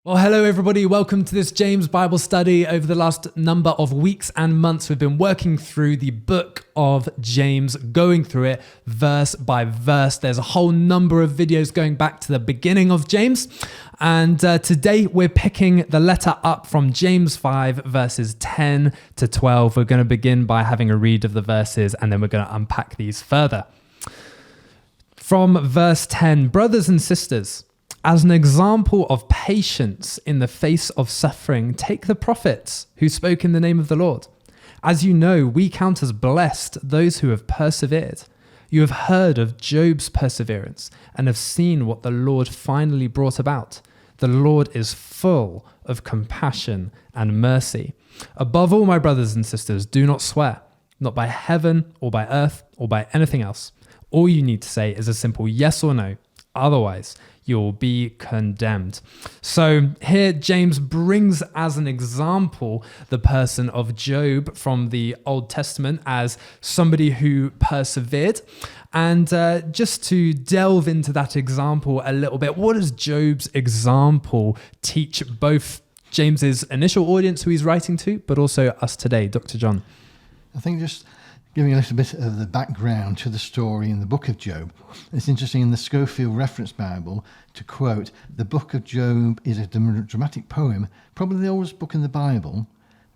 Well, hello everybody. Welcome to this James Bible study. Over the last number of weeks and months, we've been working through the book of James, going through it verse by verse. There's a whole number of videos going back to the beginning of James. And today we're picking the letter up from James 5 verses 10 to 12. We're going to begin by having a read of the verses and then we're going to unpack these further. From verse 10, brothers and sisters, as an example of patience in the face of suffering, take the prophets who spoke in the name of the Lord. As you know, we count as blessed those who have persevered. You have heard of Job's perseverance and have seen what the Lord finally brought about. The Lord is full of compassion and mercy. Above all, my brothers and sisters, do not swear, not by heaven or by earth or by anything else. All you need to say is a simple yes or no. Otherwise, you'll be condemned. So here James brings as an example the person of Job from the Old Testament as somebody who persevered. And just to delve into that example a little bit, what does Job's example teach both James's initial audience who he's writing to, but also us today, Dr. John? I think just giving a little bit of the background to the story in the book of Job. It's interesting in the Schofield Reference Bible to quote, the book of Job is a dramatic poem, probably the oldest book in the Bible,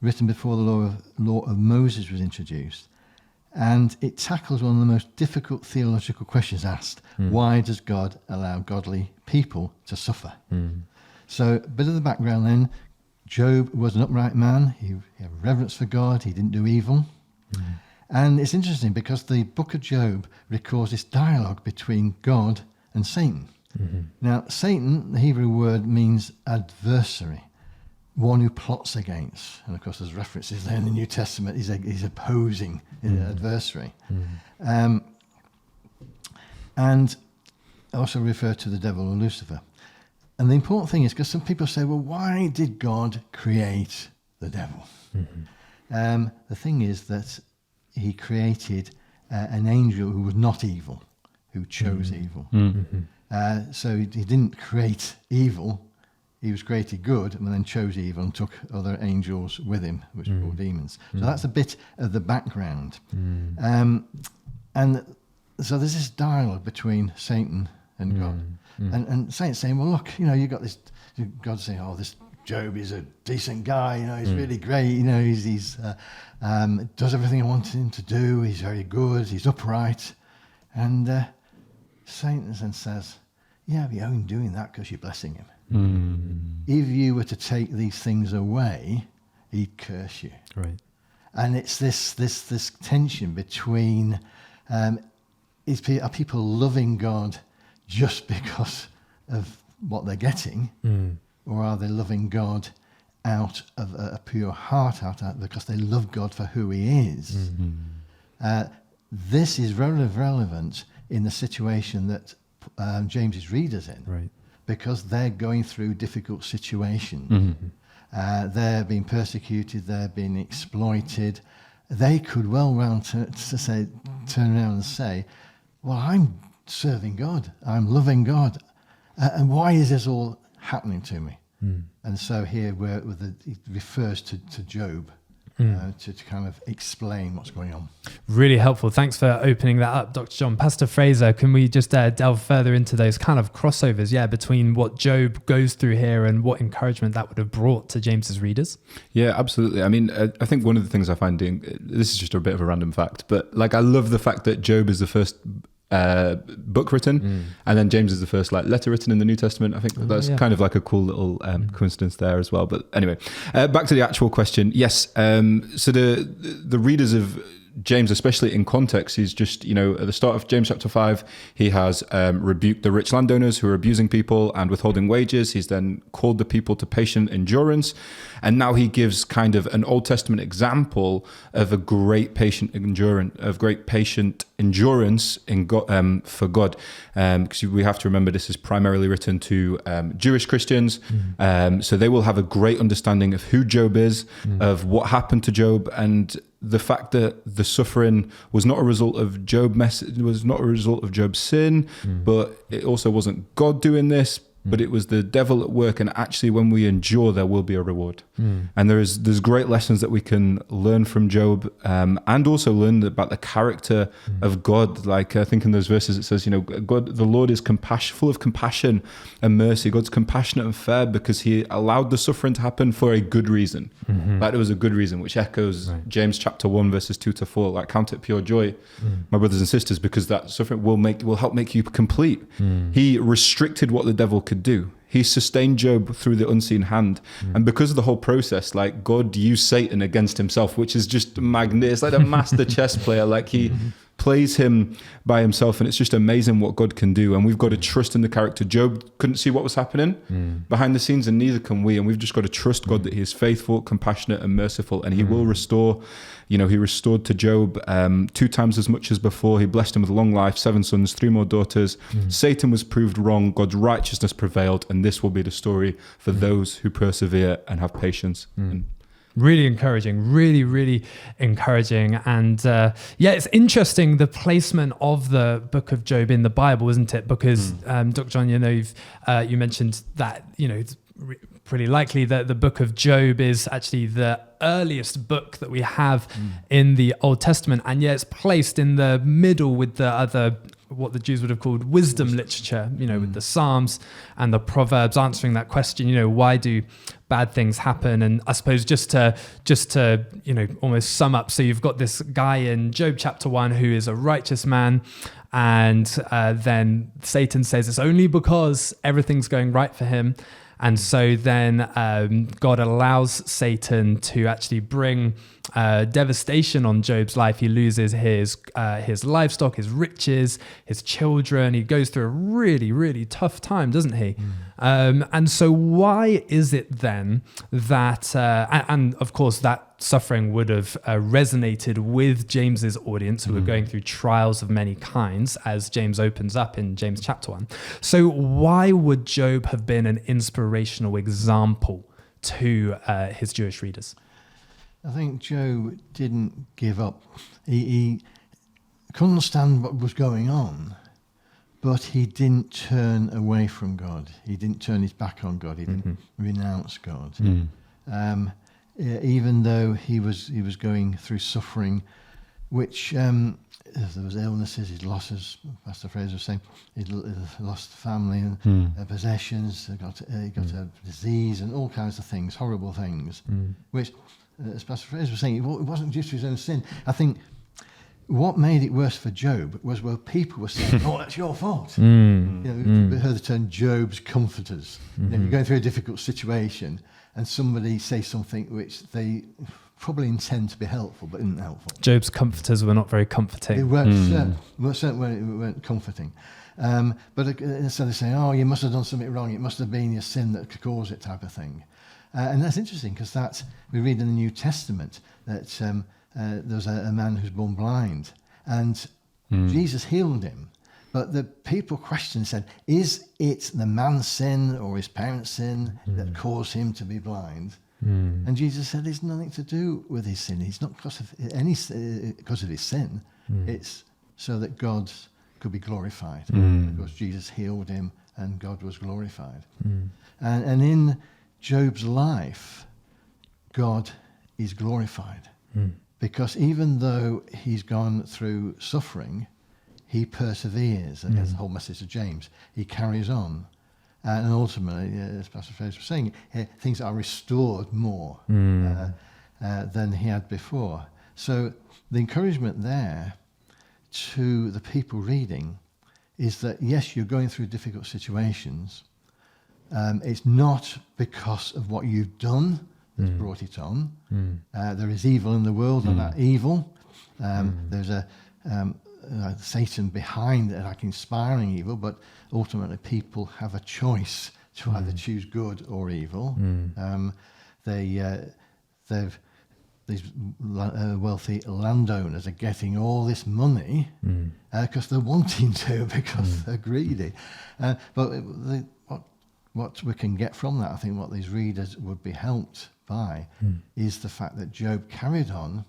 written before the law of Moses was introduced. And it tackles one of the most difficult theological questions asked. Why does God allow godly people to suffer? So a bit of the background then. Job was an upright man. He had reverence for God. He didn't do evil. And it's interesting because the book of Job records this dialogue between God and Satan. Now, Satan, the Hebrew word, means adversary, one who plots against. And of course, there's references there in the New Testament. He's opposing adversary. And also refer to the devil or Lucifer. And the important thing is, because some people say, well, why did God create the devil? The thing is that he created an angel who was not evil, who chose evil. So he didn't create evil. He was created good and then chose evil and took other angels with him, which were called demons. So that's a bit of the background. And so there's this dialogue between Satan and God. And Satan's saying, well, look, you got this, God's saying, oh, this Job is a decent guy, he's really great, he's does everything I wanted him to do, he's very good, he's upright. And Satan then says, yeah, but you're only doing that because you're blessing him. If you were to take these things away, he'd curse you. Right. And it's this tension between, are people loving God just because of what they're getting? Or are they loving God out of a pure heart, because they love God for who he is? This is relevant in the situation that James's readers in, Right. because they're going through difficult situations. They're being persecuted, they're being exploited. They could well turn around and say, well, I'm serving God, I'm loving God, and why is this all happening to me? And so here it refers to Job to kind of explain what's going on. Really helpful. Thanks for opening that up, Dr. John. Pastor Fraser, can we just delve further into those kind of crossovers, between what Job goes through here and what encouragement that would have brought to James's readers? Yeah, absolutely. I mean, I think one of the things I find this is just a bit of a random fact, but I love the fact that Job is the first book written, and then James is the first letter written in the New Testament. I think that's kind of a cool little coincidence there as well. But anyway, back to the actual question. Yes, so the readers of James, especially in context, he's just, at the start of James chapter 5, he has rebuked the rich landowners who are abusing people and withholding wages. He's then called the people to patient endurance. And now he gives kind of an Old Testament example of a great patient endurance in God, for God. Because we have to remember this is primarily written to Jewish Christians. So they will have a great understanding of who Job is, of what happened to Job, and the fact that the suffering was not a result of was not a result of Job's sin, but it also wasn't God doing this, but it was the devil at work. And actually, when we endure, there will be a reward. And there's great lessons that we can learn from Job, and also learn about the character of God. Like I think in those verses it says, God, the Lord is full of compassion and mercy. God's compassionate and fair because he allowed the suffering to happen for a good reason. Like it was a good reason, which echoes James chapter 1 verses 2-4. Like count it pure joy, my brothers and sisters, because that suffering will help make you complete. He restricted what the devil could do. He sustained Job through the unseen hand. And because of the whole process, like God used Satan against himself, which is just magnificent. It's like a master chess player. Like he plays him by himself, and it's just amazing what God can do. And we've got to trust in the character. Job couldn't see what was happening behind the scenes, and neither can we. And we've just got to trust God that he is faithful, compassionate, and merciful, and he will restore. He restored to Job 2 times as much as before. He blessed him with long life, 7 sons, 3 more daughters. Satan was proved wrong. God's righteousness prevailed, and this will be the story for those who persevere and have patience. Really encouraging, really, really encouraging. And it's interesting, the placement of the book of Job in the Bible, isn't it? Because Dr. John, you mentioned that, it's pretty likely that the book of Job is actually the earliest book that we have in the Old Testament. And yet it's placed in the middle with the other, what the Jews would have called wisdom literature, with the Psalms and the Proverbs, answering that question, why do bad things happen? And I suppose just to almost sum up, so you've got this guy in Job chapter 1 who is a righteous man, and then Satan says it's only because everything's going right for him. And so then God allows Satan to actually bring devastation on Job's life. He loses his livestock, his riches, his children. He goes through a really, really tough time, doesn't he? And so why is it then that, and of course that suffering would have resonated with James's audience, who were going through trials of many kinds, as James opens up in James chapter 1. So why would Job have been an inspirational example to his Jewish readers? I think Job didn't give up. He couldn't understand what was going on, but he didn't turn away from God. He didn't turn his back on God. He didn't renounce God. Even though he was going through suffering, which there was illnesses, his losses. Pastor Fraser was saying he lost family and possessions. He got a disease and all kinds of things, horrible things, which, as Pastor Fraser was saying, it wasn't just his own sin. I think what made it worse for Job was where people were saying, "Oh, that's your fault." We heard the term Job's comforters. You're going through a difficult situation, and somebody says something which they probably intend to be helpful, but isn't helpful. Job's comforters were not very comforting. They weren't certainly weren't comforting. But instead of saying, "Oh, you must have done something wrong. It must have been your sin that could cause it," type of thing. And that's interesting because we read in the New Testament that there's a man who's born blind, and Jesus healed him. But the people questioned, said, "Is it the man's sin or his parents' sin that caused him to be blind?" And Jesus said, "It's nothing to do with his sin. It's not because of his sin. It's so that God could be glorified, because Jesus healed him and God was glorified." And in Job's life, God is glorified, because even though he's gone through suffering, he perseveres. And that's the whole message of James. He carries on. And ultimately, as Pastor Fraser was saying, things are restored more than he had before. So the encouragement there to the people reading is that, yes, you're going through difficult situations. It's not because of what you've done that's brought it on. There is evil in the world, and that evil, there's Satan behind it, like inspiring evil, but ultimately people have a choice to either choose good or evil. These wealthy landowners are getting all this money because they're wanting to, because they're greedy. But what we can get from that, I think what these readers would be helped by, is the fact that Job carried on,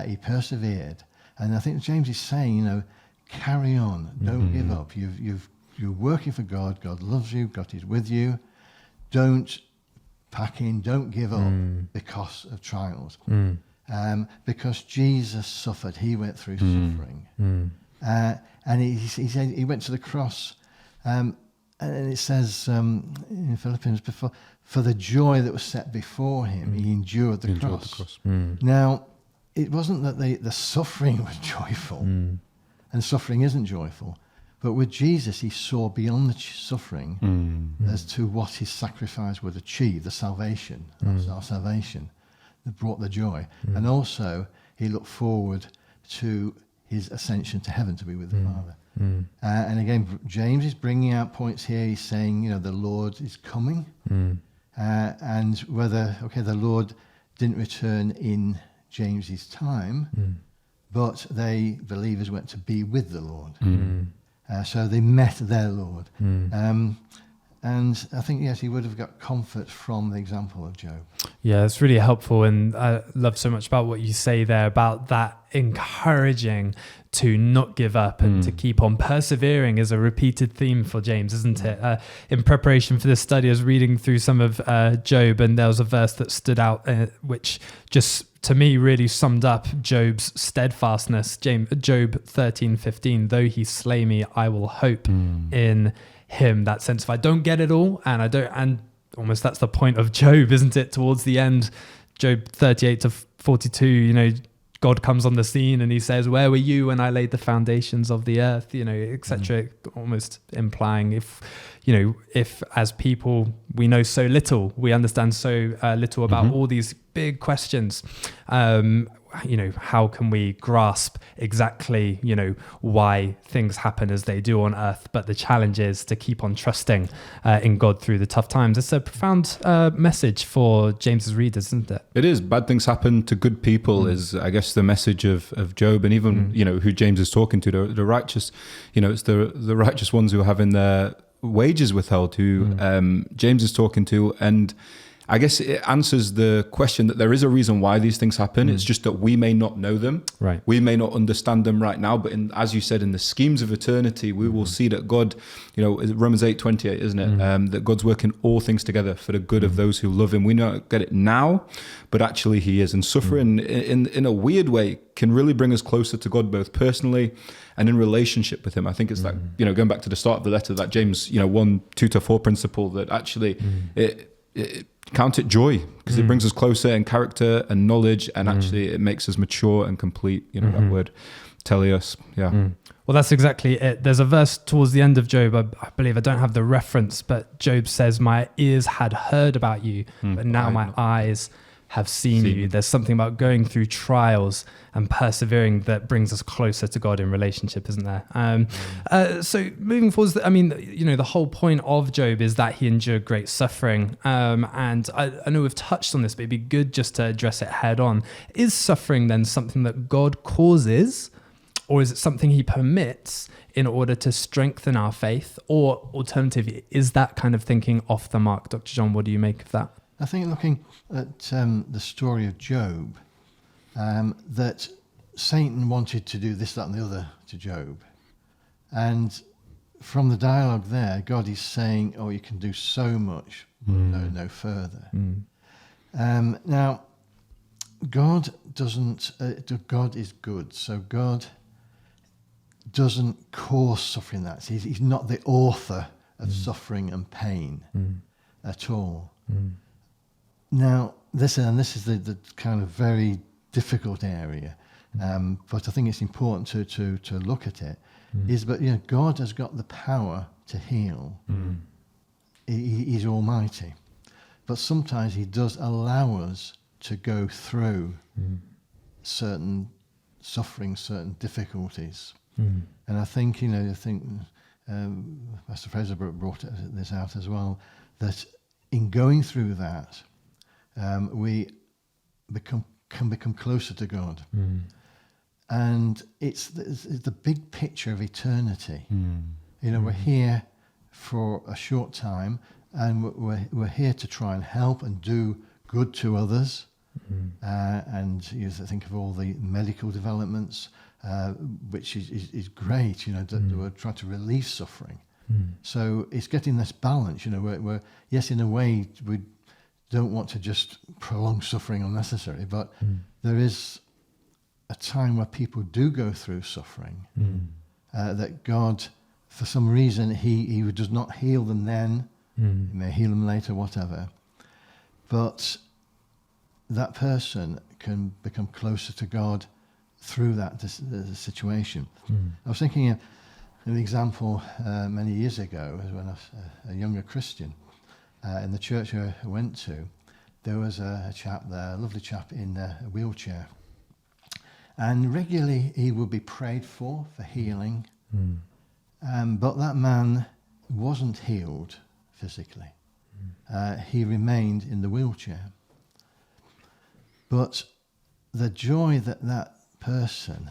he persevered. And I think James is saying, carry on, don't give up. You've you're working for God. God loves you. God is with you. Don't pack in. Don't give up because of trials. Because Jesus suffered. He went through suffering. And he said he went to the cross. And it says in Philippians, for the joy that was set before him, he endured the cross. Now, it wasn't that the suffering was joyful, and suffering isn't joyful, but with Jesus, he saw beyond the suffering as to what his sacrifice would achieve, the salvation, our salvation, that brought the joy. And also, he looked forward to his ascension to heaven to be with the Father. And again, James is bringing out points here. He's saying, the Lord is coming. And whether, the Lord didn't return in James's time, but believers went to be with the Lord. So they met their Lord. And I think, yes, he would have got comfort from the example of Job. Yeah, it's really helpful. And I love so much about what you say there about that encouraging to not give up and to keep on persevering is a repeated theme for James, isn't it? In preparation for this study, I was reading through some of Job, and there was a verse that stood out, which just to me really summed up Job's steadfastness. Job 13:15, though he slay me, I will hope in him. That sense of I don't get it all, and almost that's the point of Job, isn't it? Towards the end, Job 38-42, God comes on the scene and he says, where were you when I laid the foundations of the earth, etc. Almost implying if as people we know so little, we understand so little about all these big questions, how can we grasp exactly, why things happen as they do on earth? But the challenge is to keep on trusting in God through the tough times. It's a profound message for James's readers, isn't it? It is. Bad things happen to good people is, I guess, the message of Job, and even, who James is talking to, the righteous, it's the righteous ones who are having their wages withheld, who James is talking to. And I guess it answers the question that there is a reason why these things happen. It's just that we may not know them. Right. We may not understand them right now, but as you said, in the schemes of eternity, we will see that God, Romans 8:28, isn't it? That God's working all things together for the good of those who love him. We don't get it now, but actually he is. And suffering in a weird way can really bring us closer to God, both personally and in relationship with him. I think it's like, going back to the start of the letter, that James, 1:2-4 principle, that actually it count it joy, because it brings us closer in character and knowledge, and actually it makes us mature and complete, that word teleos. Well, that's exactly it. There's a verse towards the end of Job, I believe, I don't have the reference, but Job says, my ears had heard about you, but now my eyes have seen you. There's something about going through trials and persevering that brings us closer to God in relationship, isn't there? So moving forward, the whole point of Job is that he endured great suffering. And I know we've touched on this, but it'd be good just to address it head on. Is suffering then something that God causes, or is it something he permits in order to strengthen our faith? Or alternatively, is that kind of thinking off the mark? Dr. John, what do you make of that? I think looking at the story of Job, that Satan wanted to do this, that, and the other to Job. And from the dialogue there, God is saying, you can do so much, but no further. Now, God is good, so God doesn't cause suffering. He's not the author of suffering and pain at all. Now, this is the kind of very difficult area, but I think it's important to look at it. But God has got the power to heal. He's almighty, but sometimes he does allow us to go through certain suffering, certain difficulties, and I think Pastor Fraser brought this out as well, that in going through that, we can become closer to God, and it's the big picture of eternity. We're here for a short time, and we're here to try and help and do good to others. And you think of all the medical developments, which is great. That we're trying to relieve suffering. So it's getting this balance, where yes, in a way, we don't want to just prolong suffering unnecessarily, but there is a time where people do go through suffering, that God, for some reason, he does not heal them then, he may heal them later, whatever, but that person can become closer to God through that the situation. I was thinking of an example many years ago, when I was a younger Christian, in the church I went to. There was a chap there, a lovely chap in a wheelchair, and regularly he would be prayed for healing, but that man wasn't healed physically. He remained in the wheelchair. But the joy that person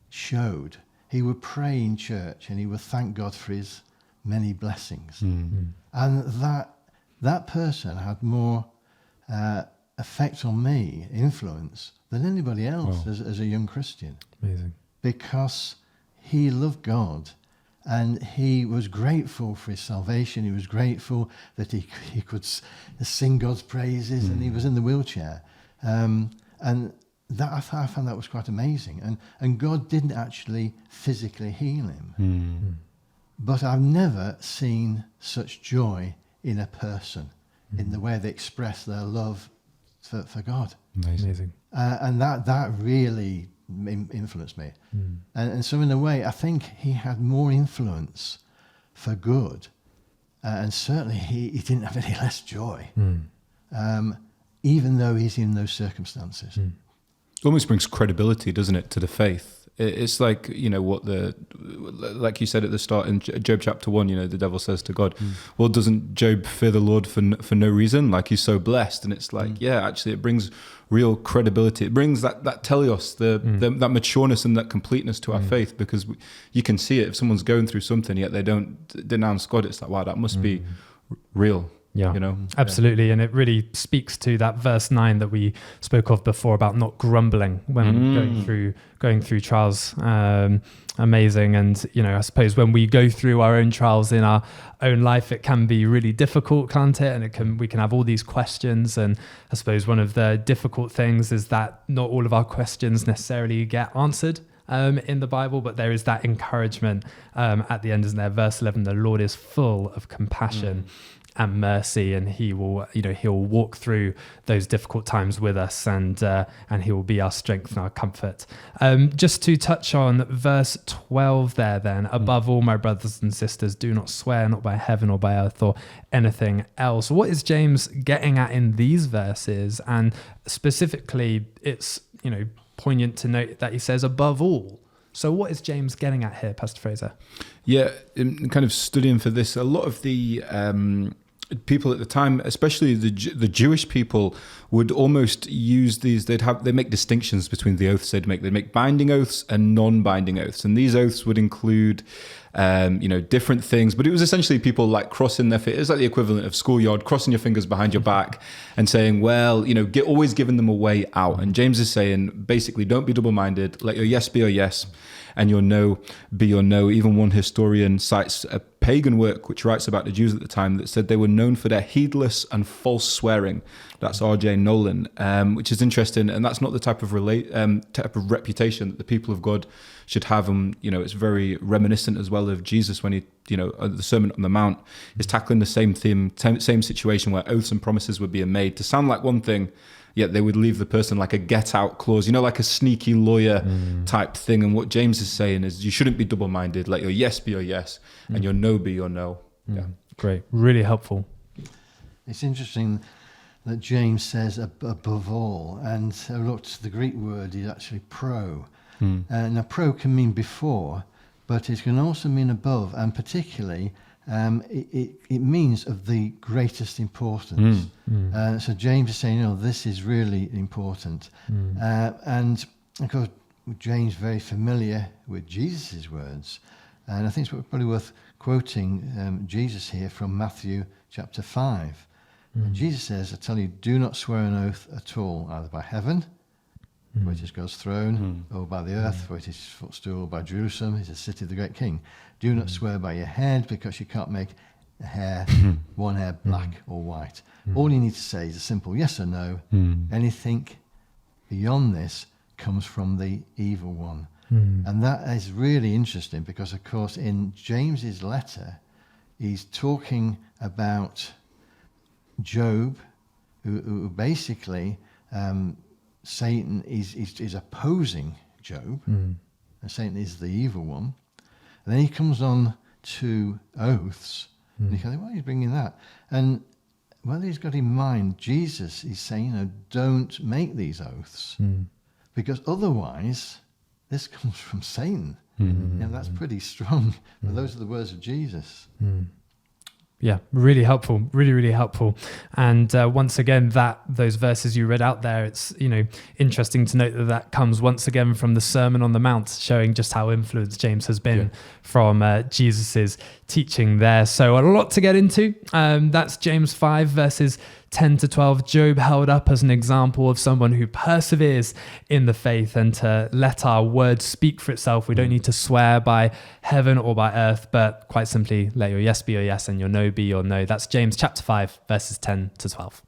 showed, he would pray in church and he would thank God for his many blessings. And that person had more effect on me, influence, than anybody else as a young Christian. Amazing. Because he loved God and he was grateful for his salvation. He was grateful that he could sing God's praises, and he was in the wheelchair. And that I found that was quite amazing. And God didn't actually physically heal him. But I've never seen such joy in a person, in the way they express their love for God. Amazing. And that really influenced me. And so in a way, I think he had more influence for good. And certainly he didn't have any less joy. Even though he's in those circumstances. It almost brings credibility, doesn't it, to the faith? It's like, like you said at the start in Job chapter 1, the devil says to God, well, doesn't Job fear the Lord for no reason? Like, he's so blessed. And it's like, actually it brings real credibility. It brings that teleos, that matureness and that completeness to our faith, because you can see it. If someone's going through something, yet they don't denounce God, it's like, wow, that must be real. Yeah, absolutely. And it really speaks to that verse 9 that we spoke of before about not grumbling when going through trials. Amazing. And, I suppose when we go through our own trials in our own life, it can be really difficult, can't it? And we can have all these questions. And I suppose one of the difficult things is that not all of our questions necessarily get answered in the Bible, but there is that encouragement at the end, isn't there? Verse 11, the Lord is full of compassion and mercy, and he will walk through those difficult times with us, and he will be our strength and our comfort. Just to touch on verse 12 there then, above all, my brothers and sisters, do not swear, not by heaven or by earth or anything else. What is James getting at in these verses? And specifically, it's poignant to note that he says above all. So what is James getting at here, Pastor Fraser? Yeah, in kind of studying for this, a lot of the people at the time, especially the Jewish people, would almost use these. They make distinctions between the oaths they'd make binding oaths and non-binding oaths, and these oaths would include different things, but it was essentially people like crossing their feet. It's like the equivalent of schoolyard, crossing your fingers behind your back and saying, well, always giving them a way out. And James is saying, basically, don't be double-minded. Let your yes be your yes and your no be your no. Even one historian cites a pagan work which writes about the Jews at the time that said they were known for their heedless and false swearing. That's R.J. Nolan, which is interesting, and that's not the type of reputation that the people of God should have. And it's very reminiscent as well of Jesus when he, the Sermon on the Mount is tackling the same theme, same situation where oaths and promises were being made to sound like one thing, yet they would leave the person like a get-out clause, like a sneaky lawyer type thing. And what James is saying is you shouldn't be double-minded. Let your yes be your yes and your no be your no. Yeah, great, really helpful. It's interesting that James says above all, and I looked, the Greek word is actually pro. Now, pro can mean before, but it can also mean above, and particularly it means of the greatest importance. So James is saying, this is really important. And of course, James is very familiar with Jesus' words, and I think it's probably worth quoting Jesus here from Matthew chapter 5. Jesus says, I tell you, do not swear an oath at all, either by heaven, for it is God's throne, or by the earth, for it is his footstool, by Jerusalem, it is the city of the great king. Do not swear by your head, because you can't make a hair, one hair black or white. All you need to say is a simple yes or no. Anything beyond this comes from the evil one. And that is really interesting, because, of course, in James's letter, he's talking about Job, who basically Satan is opposing Job, and Satan is the evil one. And then he comes on to oaths, and you think, why are you bringing that? And whether he's got in mind Jesus, he's saying, don't make these oaths, because otherwise this comes from Satan. That's pretty strong, but those are the words of Jesus. Yeah, really helpful, really, really helpful. And once again, those verses you read out there, it's interesting to note that comes once again from the Sermon on the Mount, showing just how influenced James has been from Jesus's teaching there. So a lot to get into. That's James 5 verses 10 to 12. Job held up as an example of someone who perseveres in the faith, and to let our word speak for itself. We don't need to swear by heaven or by earth, but quite simply let your yes be your yes and your no be your no. That's James chapter 5 verses 10 to 12.